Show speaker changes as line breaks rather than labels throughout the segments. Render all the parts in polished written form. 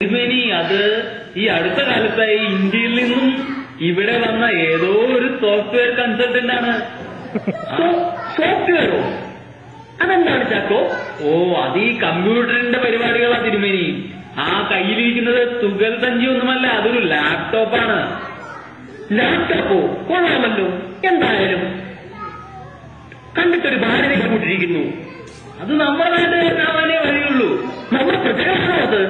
തിരുമേനി, അത് ഈ അടുത്ത കാലത്തായി ഇന്ത്യയിൽ നിന്നും ഇവിടെ വന്ന ഏതോ ഒരു സോഫ്റ്റ്വെയർ കൺസൾട്ടന്റ് ആണ്.
സോഫ്റ്റ്വെയറോ? അതെന്താണ് ചാക്കോ?
ഓ, അത് ഈ കമ്പ്യൂട്ടറിന്റെ പരിപാടികളാ തിരുമേനി. ആ കയ്യിലിരിക്കുന്നത് തുകൽ സഞ്ചിയൊന്നുമല്ല, അതൊരു ലാപ്ടോപ്പാണ്.
ലാപ്ടോപ്പോ? കൊള്ളാമല്ലോ. എന്തായാലും കണ്ടിട്ടൊരു ഭാര്യനെ കൂട്ടിരിക്കുന്നു.
അത് നമ്മുടെ നാട്ടുകാരനാവാനേ വഴിയുള്ളൂ.
നമ്മുടെ പ്രജകളാണോ അത്?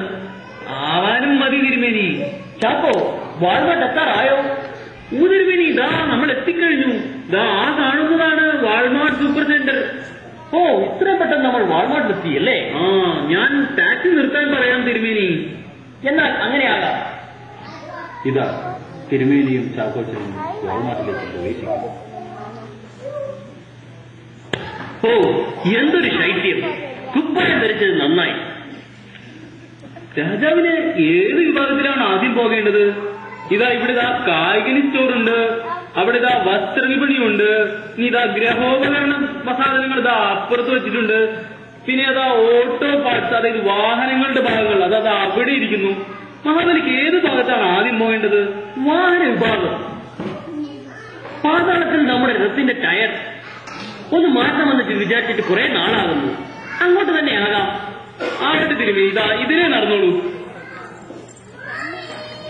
ആവാനും മതി തിരുമേനി.
ചാക്കോ, വാൾമാർട്ട് എത്താറായോ?
തിരുമേനി, ഇതാ നമ്മൾ എത്തിക്കഴിഞ്ഞു. ഇതാ ആ കാണുന്നതാണ് വാൾമാർട്ട് സൂപ്പർ സെന്റർ.
ഓ, ഇത്രയും പെട്ടെന്ന് നമ്മൾ വാൾമാർട്ടിൽ എത്തിയല്ലേ?
ആ, ഞാൻ ടാക്സി നിർത്താൻ പറയാം തിരുമേനി.
എന്നാൽ അങ്ങനെയാകാം.
ഇതാ തിരുമേനിയും ചാക്കോച്ചനും വാൾമാർട്ടിലേക്ക് പ്രവേശിക്കുന്നു.
ഓ, എന്തൊരു ശൈത്യം! കുപ്പായം ധരിച്ചത് നന്നായി.
രാജാവിന് ഏത് വിഭാഗത്തിലാണ് ആദ്യം പോകേണ്ടത്? ഇതാ ഇവിടെ കായികനി സ്റ്റോറുണ്ട്, അവിടെ വസ്ത്ര വിപണിയുണ്ട്, ഇനി ഗ്രഹോപകരണ സാധനങ്ങൾ അപ്പുറത്ത് വെച്ചിട്ടുണ്ട്, പിന്നെ ഓട്ടോ പാർട്സ്, അതായത് വാഹനങ്ങളുടെ ഭാഗങ്ങൾ അത് അവിടെ ഇരിക്കുന്നു. മഹാബലിക്ക് ഏത് ഭാഗത്താണ് ആദ്യം പോകേണ്ടത്?
വാഹന വിഭാഗം. പാതാളത്തിൽ നമ്മുടെ രഥത്തിന്റെ ടയർ ഒന്ന് മാറ്റമെന്ന് വിചാരിച്ചിട്ട് കുറെ നാളാകുന്നു. അങ്ങോട്ട് തന്നെ ആകാം.
ആകട്ടെ തിരുമേനി, ഇതിലേ നടന്നോളൂ.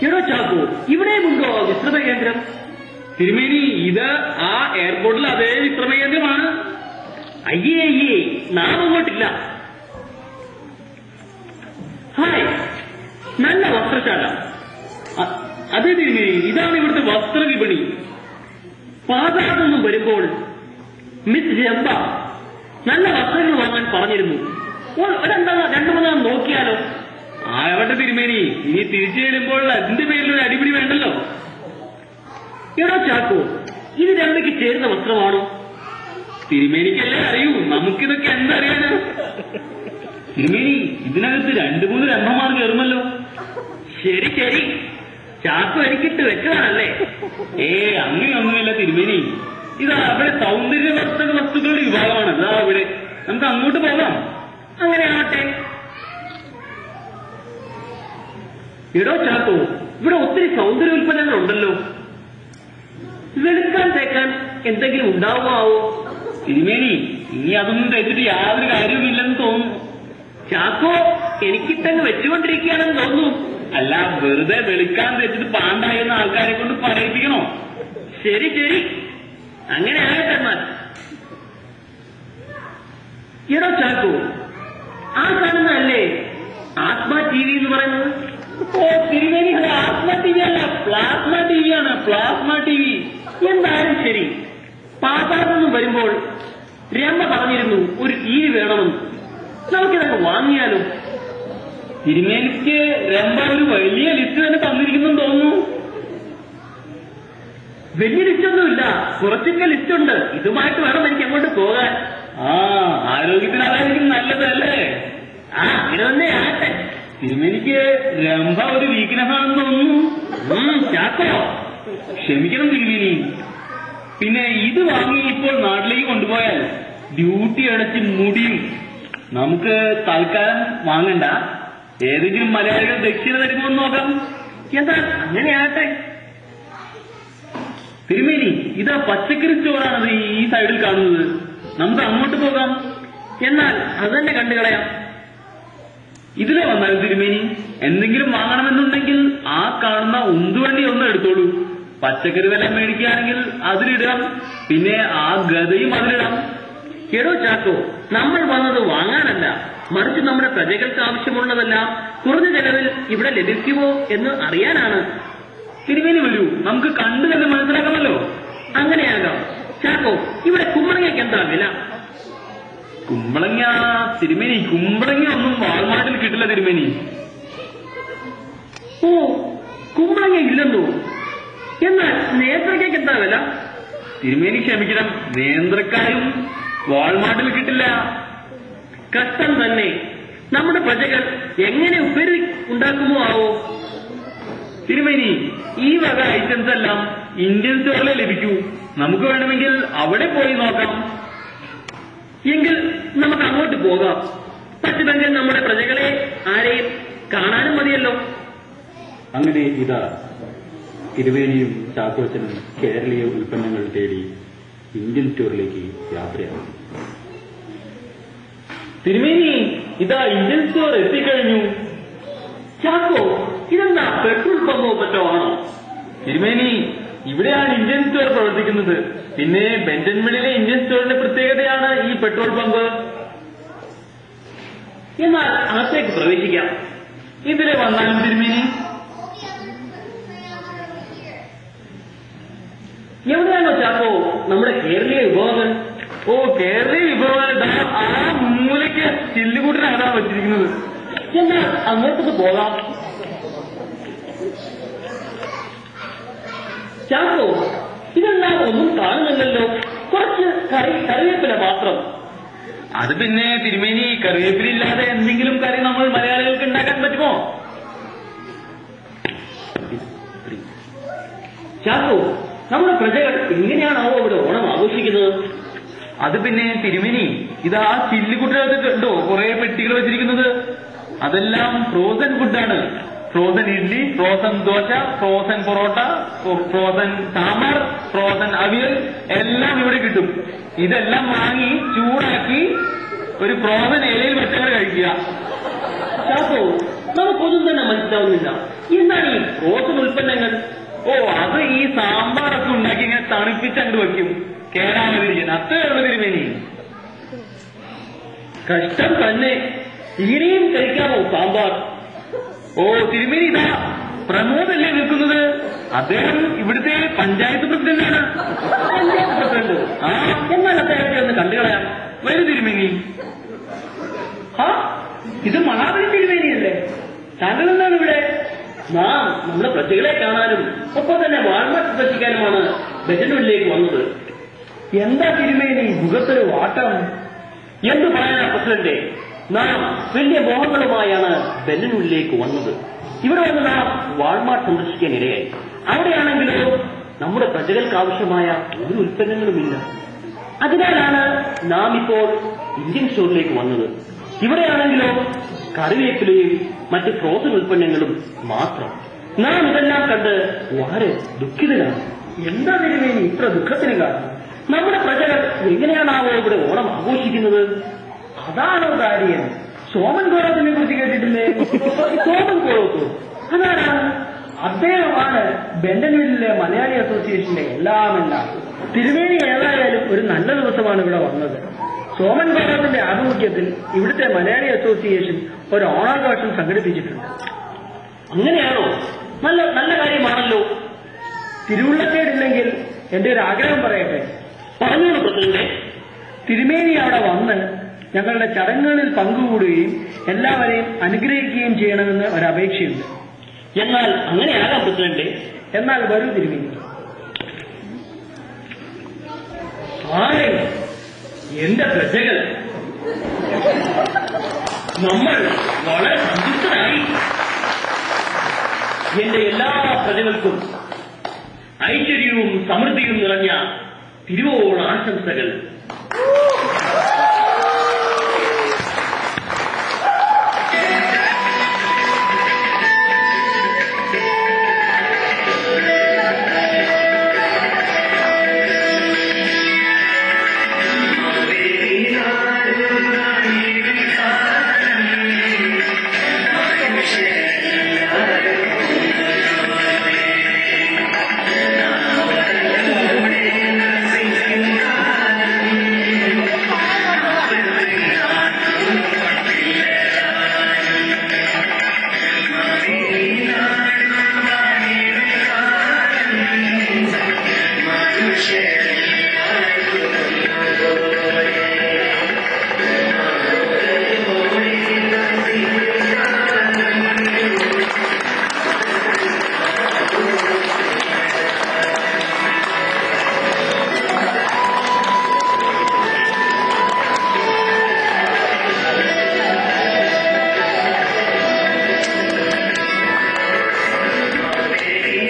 എടോ ചാക്കോ, ഇവിടെയുമുണ്ടോ വിശ്രമ കേന്ദ്രം?
തിരുമേനി, ഇത് ആ എയർപോർട്ടിൽ അതേ വിശ്രമ കേന്ദ്രമാണ്.
അയ്യേ, നാം അങ്ങോട്ടില്ല. ഹായ്, നല്ല വസ്ത്രശാല.
അതേ തിരുമേനി, ഇതാണ് ഇവിടുത്തെ വസ്ത്ര വിപണി.
പാതാളത്തിൽ നിന്നും വരുമ്പോൾ മിസ് ജംബ നല്ല വസ്ത്രങ്ങൾ വാങ്ങാൻ പറഞ്ഞിരുന്നു. രണ്ടു മൂന്നാം നോക്കിയാലോ?
ആവട്ടെ തിരുമേനി, ഇനി തിരിച്ചു ചെല്ലുമ്പോൾ അതിന്റെ പേരിൽ ഒരു അടിപിടി വേണ്ടല്ലോ.
എടോ ചാക്കോ, ഇത് രണ്ടയ്ക്ക് ചേരുന്ന വസ്ത്രമാണോ?
തിരുമേനിക്കല്ലേ അറിയൂ, നമുക്കിതൊക്കെ എന്തറിയാന്? തിരുമേനി, ഇതിനകത്ത് 2-3 രംഭമാർ കയറുമല്ലോ.
ശരി, ചാക്കോ എനിക്കിട്ട് വെച്ചതാണല്ലേ?
അങ്ങനെയൊന്നുമില്ല തിരുമേനി. അവിടെ സൗന്ദര്യവർദ്ധക വസ്തുക്കളുടെ വിഭാഗമാണ്. അവിടെ നമുക്ക് അങ്ങോട്ട് പോകാം.
അങ്ങനെ ആവട്ടെ. എടോ ചാക്കോ, ഇവിടെ ഒത്തിരി സൗന്ദര്യ ഉൽപ്പന്നങ്ങൾ ഉണ്ടല്ലോ. വെളുക്കാൻ തേക്കാൻ എന്തെങ്കിലും ഉണ്ടാവുമാവോ?
തിരുമേനി, ഇനി അതൊന്നും തേച്ചിട്ട് യാതൊരു കാര്യവുമില്ലെന്ന് തോന്നുന്നു.
ചാക്കോ, എനിക്കിട്ടങ്ങ് വെച്ചുകൊണ്ടിരിക്കുകയാണെന്ന് തോന്നുന്നു.
അല്ല, വെറുതെ വെളുക്കാൻ തേച്ചിട്ട് പാണ്ടായെന്ന ആൾക്കാരെ കൊണ്ട് പറയിപ്പിക്കണോ?
ശരി, അങ്ങനെ ആകട്ടെ. എന്നാൽ എടോ ചാക്കോ, ആ കാണുന്നതല്ലേ ആത്മ TV എന്ന് പറയുന്നത്?
ഓ തിരുമേനി, അത് ആത്മ TV അല്ല, പ്ലാസ്മ TV ആണ്. Plasma TV.
എന്തായാലും ശരി. പാതാളത്തിൽ നിന്നും വരുമ്പോൾ രമ പറഞ്ഞിരുന്നു ഒരു TV വേണമെന്ന്. നമുക്കിതൊക്കെ വാങ്ങിയാലോ?
തിരുമേനിക്ക് രംഭ ഒരു വലിയ ലിസ്റ്റ് തന്നെ തന്നിരിക്കുന്നെന്ന് തോന്നുന്നു.
വലിയ ലിസ്റ്റൊന്നുമില്ല, കുറച്ചൊക്കെ ലിസ്റ്റുണ്ട്. ഇതുമായിട്ട് വേണം എനിക്ക് അങ്ങോട്ട് പോകാൻ.
ആരോഗ്യത്തിന് അതായിരിക്കും നല്ലതല്ലേ?
അങ്ങനെ തന്നെ ആകട്ടെ.
തിരുമേനിക്ക് രംഭ ഒരു വീക്ക്നെസ് ആണെന്ന് തോന്നുന്നു.
ചാക്കോ,
ക്ഷമിക്കണം തിരുമേനി. പിന്നെ ഇത് വാങ്ങി ഇപ്പോൾ നാട്ടിലേക്ക് കൊണ്ടുപോയാൽ ഡ്യൂട്ടി അടച്ച് മുടിയും. നമുക്ക് തൽക്കാലം വാങ്ങണ്ട. ഏതെങ്കിലും മലയാളികൾ ദക്ഷിണ തരുമോ എന്ന് നോക്കാം.
എന്താ? അങ്ങനെ ആകട്ടെ.
തിരുമേനി, പച്ചക്കറി സ്റ്റോറാണത് ഈ സൈഡിൽ കാണുന്നത്. നമുക്ക് അങ്ങോട്ട് പോകാം.
എന്നാൽ അത് തന്നെ കണ്ടു കളയാം.
ഇതിലെ വന്നാലും തിരുമേനി, എന്തെങ്കിലും വാങ്ങണമെന്നുണ്ടെങ്കിൽ ആ കാണുന്ന ഉന്തുവണ്ടി ഒന്ന് എടുത്തോളൂ. പച്ചക്കറി വില മേടിക്കുകയാണെങ്കിൽ അതിലിടാം, പിന്നെ ആ ഗതയും അതിലിടാം.
എടോ ചാക്കോ, നമ്മൾ വന്നത് വാങ്ങാനല്ല, മറിച്ച് നമ്മുടെ പ്രജകൾക്ക് ആവശ്യമുള്ളതെല്ലാം കുറഞ്ഞ ചെലവിൽ ഇവിടെ ലഭിക്കുമോ എന്ന് അറിയാനാണ്.
തിരുമേനി വരൂ, നമുക്ക് കണ്ടു തന്നെ മനസ്സിലാക്കാമല്ലോ.
അങ്ങനെയാകാം. ചാക്കോ, ഇവിടെ കുമ്പളങ്ങയ്ക്ക് എന്താ വില?
കുമ്പളങ്ങ തിരുമേനി, കുമ്പളങ്ങ ഒന്നും വാൾമാർട്ടിൽ കിട്ടില്ല തിരുമേനി.
ഓ, കുമ്പളങ്ങ ഇല്ലെന്നോ? എന്നാൽ നേന്ത്രയ്ക്ക് എന്താ വില?
തിരുമേനി ക്ഷമിക്കണം, നേന്ത്രക്കായും വാൾമാർട്ടിൽ കിട്ടില്ല.
കഷ്ടം തന്നെ. നമ്മുടെ പ്രജകൾ എങ്ങനെ ഉപ്പേരി ഉണ്ടാക്കുമോ ആവോ?
തിരുമേനി, ഈ വക ഐറ്റംസ് എല്ലാം ഇന്ത്യൻ സ്റ്റോറിലെ ലഭിക്കൂ. നമുക്ക് വേണമെങ്കിൽ അവിടെ പോയി നോക്കാം.
എങ്കിൽ നമുക്ക് അങ്ങോട്ട് പോകാം. പറ്റുമെങ്കിൽ നമ്മുടെ പ്രജകളെ ആരെയും കാണാനും മതിയല്ലോ.
അങ്ങനെ ഇതാ തിരുവേനിയും ചാക്കോച്ചനും കേരളീയ ഉൽപ്പന്നങ്ങൾ തേടി ഇന്ത്യൻ സ്റ്റോറിലേക്ക് യാത്രയാകും.
തിരുമേനി, ഇതാ ഇന്ത്യൻ സ്റ്റോർ എത്തിക്കഴിഞ്ഞു. ചാക്കോ, ഇതെന്താ പെട്രോൾ പമ്പോ മറ്റോ ആണോ?
തിരുമേനി, ഇവിടെയാണ് ഇന്ത്യൻ സ്റ്റോർ പ്രവർത്തിക്കുന്നത്. പിന്നെ ബെഞ്ചൻവിളിലെ ഇന്ത്യൻ സ്റ്റോറിന്റെ പ്രത്യേകതയാണ് ഈ പെട്രോൾ പമ്പ്.
എന്നാൽ അകത്തേക്ക് പ്രവേശിക്കാം.
ഇതിലെ വന്നാലും തിരുമേനി?
എവിടെയാണോ ചാക്കോ നമ്മുടെ കേരളീയ വിഭവങ്ങൾ?
ഓ, കേരളീയ വിഭവങ്ങൾ ആ മൂലയ്ക്ക് ചില്ലുകൂട്ടിനകത്താണ് വെച്ചിരിക്കുന്നത്.
എന്നാൽ അങ്ങോട്ടേക്ക് പോകാം. ചാക്കോ, ഇതെല്ലാം ഒന്നും കാണുന്നില്ലല്ലോ. കുറച്ച് കറിവേപ്പില മാത്രം.
അത് പിന്നെ തിരുമേനി, കറിവേപ്പിലില്ലാതെ എന്തെങ്കിലും കറി നമ്മൾ മലയാളികൾക്ക് ഉണ്ടാക്കാൻ പറ്റുമോ?
ചാക്കോ, നമ്മുടെ പ്രജകൾ എങ്ങനെയാണാവോ ഇവിടെ ഓണം ആഘോഷിക്കുന്നത്?
അത് പിന്നെ തിരുമേനി, ഇതാ ചില്ലുകുട്ടികൾക്ക് ഉണ്ടോ കുറെ പെട്ടികൾ വെച്ചിരിക്കുന്നത്? അതെല്ലാം ഫ്രോസൺ ഫുഡാണ്. Frozen idli, frozen dosa, frozen parotta, frozen sambar, frozen avial എല്ലാം ഇവിടെ കിട്ടും. ഇതെല്ലാം വാങ്ങി ചൂടാക്കി ഒരു ഫ്രോസൺ ഇലയിൽ വെച്ചവർ കഴിക്കുക.
ചാക്കോ, നമുക്കൊന്നും തന്നെ മനസ്സിലാവുന്നില്ല. എന്താണ് ഈ ഫ്രോസൺ ഉൽപ്പന്നങ്ങൾ?
ഓ, അത് ഈ സാമ്പാറൊക്കെ ഉണ്ടാക്കി ഇങ്ങനെ തണുപ്പിച്ച് അങ്ങോട്ട് വെക്കും, കേടാമതിരിക്കാൻ. അത്രേ ഉള്ളു തിരുമേനി.
കഷ്ടം തന്നെ. ഇങ്ങനെയും കഴിക്കാമോ സാമ്പാർ?
ഓ തിരുമേനി, ഇതാ പ്രമോദല്ലേ നിൽക്കുന്നത്. അദ്ദേഹം ഇവിടുത്തെ പഞ്ചായത്ത് പ്രസിഡന്റാണ്.
പഞ്ചായത്ത് പ്രസിഡന്റ്?
ആ,
എന്നാൽ അദ്ദേഹത്തെ ഒന്ന് കണ്ടുകളയാം.
വരൂ തിരുമേനി.
ഇത് മഹാബലി തിരുമേനിയല്ലേ? താങ്കൾ എന്താണ് ഇവിടെ? നാം നമ്മുടെ പ്രജകളെ കാണാനും ഒപ്പം തന്നെ വാൾമാർട്ട് സന്ദർശിക്കാനുമാണ് ബെഞ്ചൻവിളിലേക്ക് വന്നത്. എന്താ തിരുമേനി മുഖത്തൊരു വാട്ടം? എന്ത് പറയാനാ പ്രസിഡന്റ്? നാം വലിയ മോഹങ്ങളുമായാണ് ബെഞ്ചൻവിളിലേക്ക് വന്നത്. ഇവിടെ വന്ന് നാം വാൾമാർട്ട് സന്ദർശിക്കാൻ ഇടയായി. അവിടെയാണെങ്കിലോ നമ്മുടെ പ്രജകൾക്ക് ആവശ്യമായ ഒരു ഉൽപ്പന്നങ്ങളുമില്ല. അതിനാലാണ് നാം ഇപ്പോൾ ഇന്ത്യൻ സ്റ്റോറിലേക്ക് വന്നത്. ഇവിടെയാണെങ്കിലോ കറിവേപ്പിലയും മറ്റ് ഫ്രോസൺ ഉൽപ്പന്നങ്ങളും മാത്രം. നാം ഇതെല്ലാം കണ്ട് വളരെ ദുഃഖിതരാണ്. എന്താ തിരുമേനി ഇത്ര ദുഃഖത്തിന് കാരണം? നമ്മുടെ പ്രജകൾ എങ്ങനെയാണാവോ ഇവിടെ ഓണം ആഘോഷിക്കുന്നത്? അതാണോ കാര്യം? സോമൻ കോളത്തിനെ കുറിച്ച് കേട്ടിട്ടില്ലേ? സോമൻ കോളത്തോ? അതാരാണ്? അദ്ദേഹമാണ് ബെഞ്ചൻവിളിലെ മലയാളി അസോസിയേഷന്റെ എല്ലാം. തിരുമേനി ഏതായാലും ഒരു നല്ല ദിവസമാണ് ഇവിടെ വന്നത്. സോമൻ കോളത്തിന്റെ ആഭിമുഖ്യത്തിൽ ഇവിടുത്തെ മലയാളി അസോസിയേഷൻ ഒരു ഓണാഘോഷം സംഘടിപ്പിച്ചിട്ടുണ്ട്. അങ്ങനെയാണോ? നല്ല കാര്യമാണല്ലോ. തിരുവുള്ളക്കേടില്ലെങ്കിൽ എന്റെ ഒരു ആഗ്രഹം പറയട്ടെ. പറഞ്ഞോളൂ പ്രസിഡന്റ്. തിരുമേനി അവിടെ വന്ന് ഞങ്ങളുടെ ചടങ്ങുകളിൽ പങ്കുകൂടുകയും എല്ലാവരെയും അനുഗ്രഹിക്കുകയും ചെയ്യണമെന്ന് ഒരപേക്ഷയുണ്ട്. എന്നാൽ അങ്ങനെയാകാം പ്രസിഡന്റ്. എന്നാൽ വരൂ തിരുമേനി. എന്റെ പ്രജകൾ, നമ്മൾ വളരെ സന്തുഷ്ടരായി. എന്റെ എല്ലാ പ്രജകൾക്കും ഐശ്വര്യവും സമൃദ്ധിയും നിറഞ്ഞ തിരുവോണ ആശംസകൾ.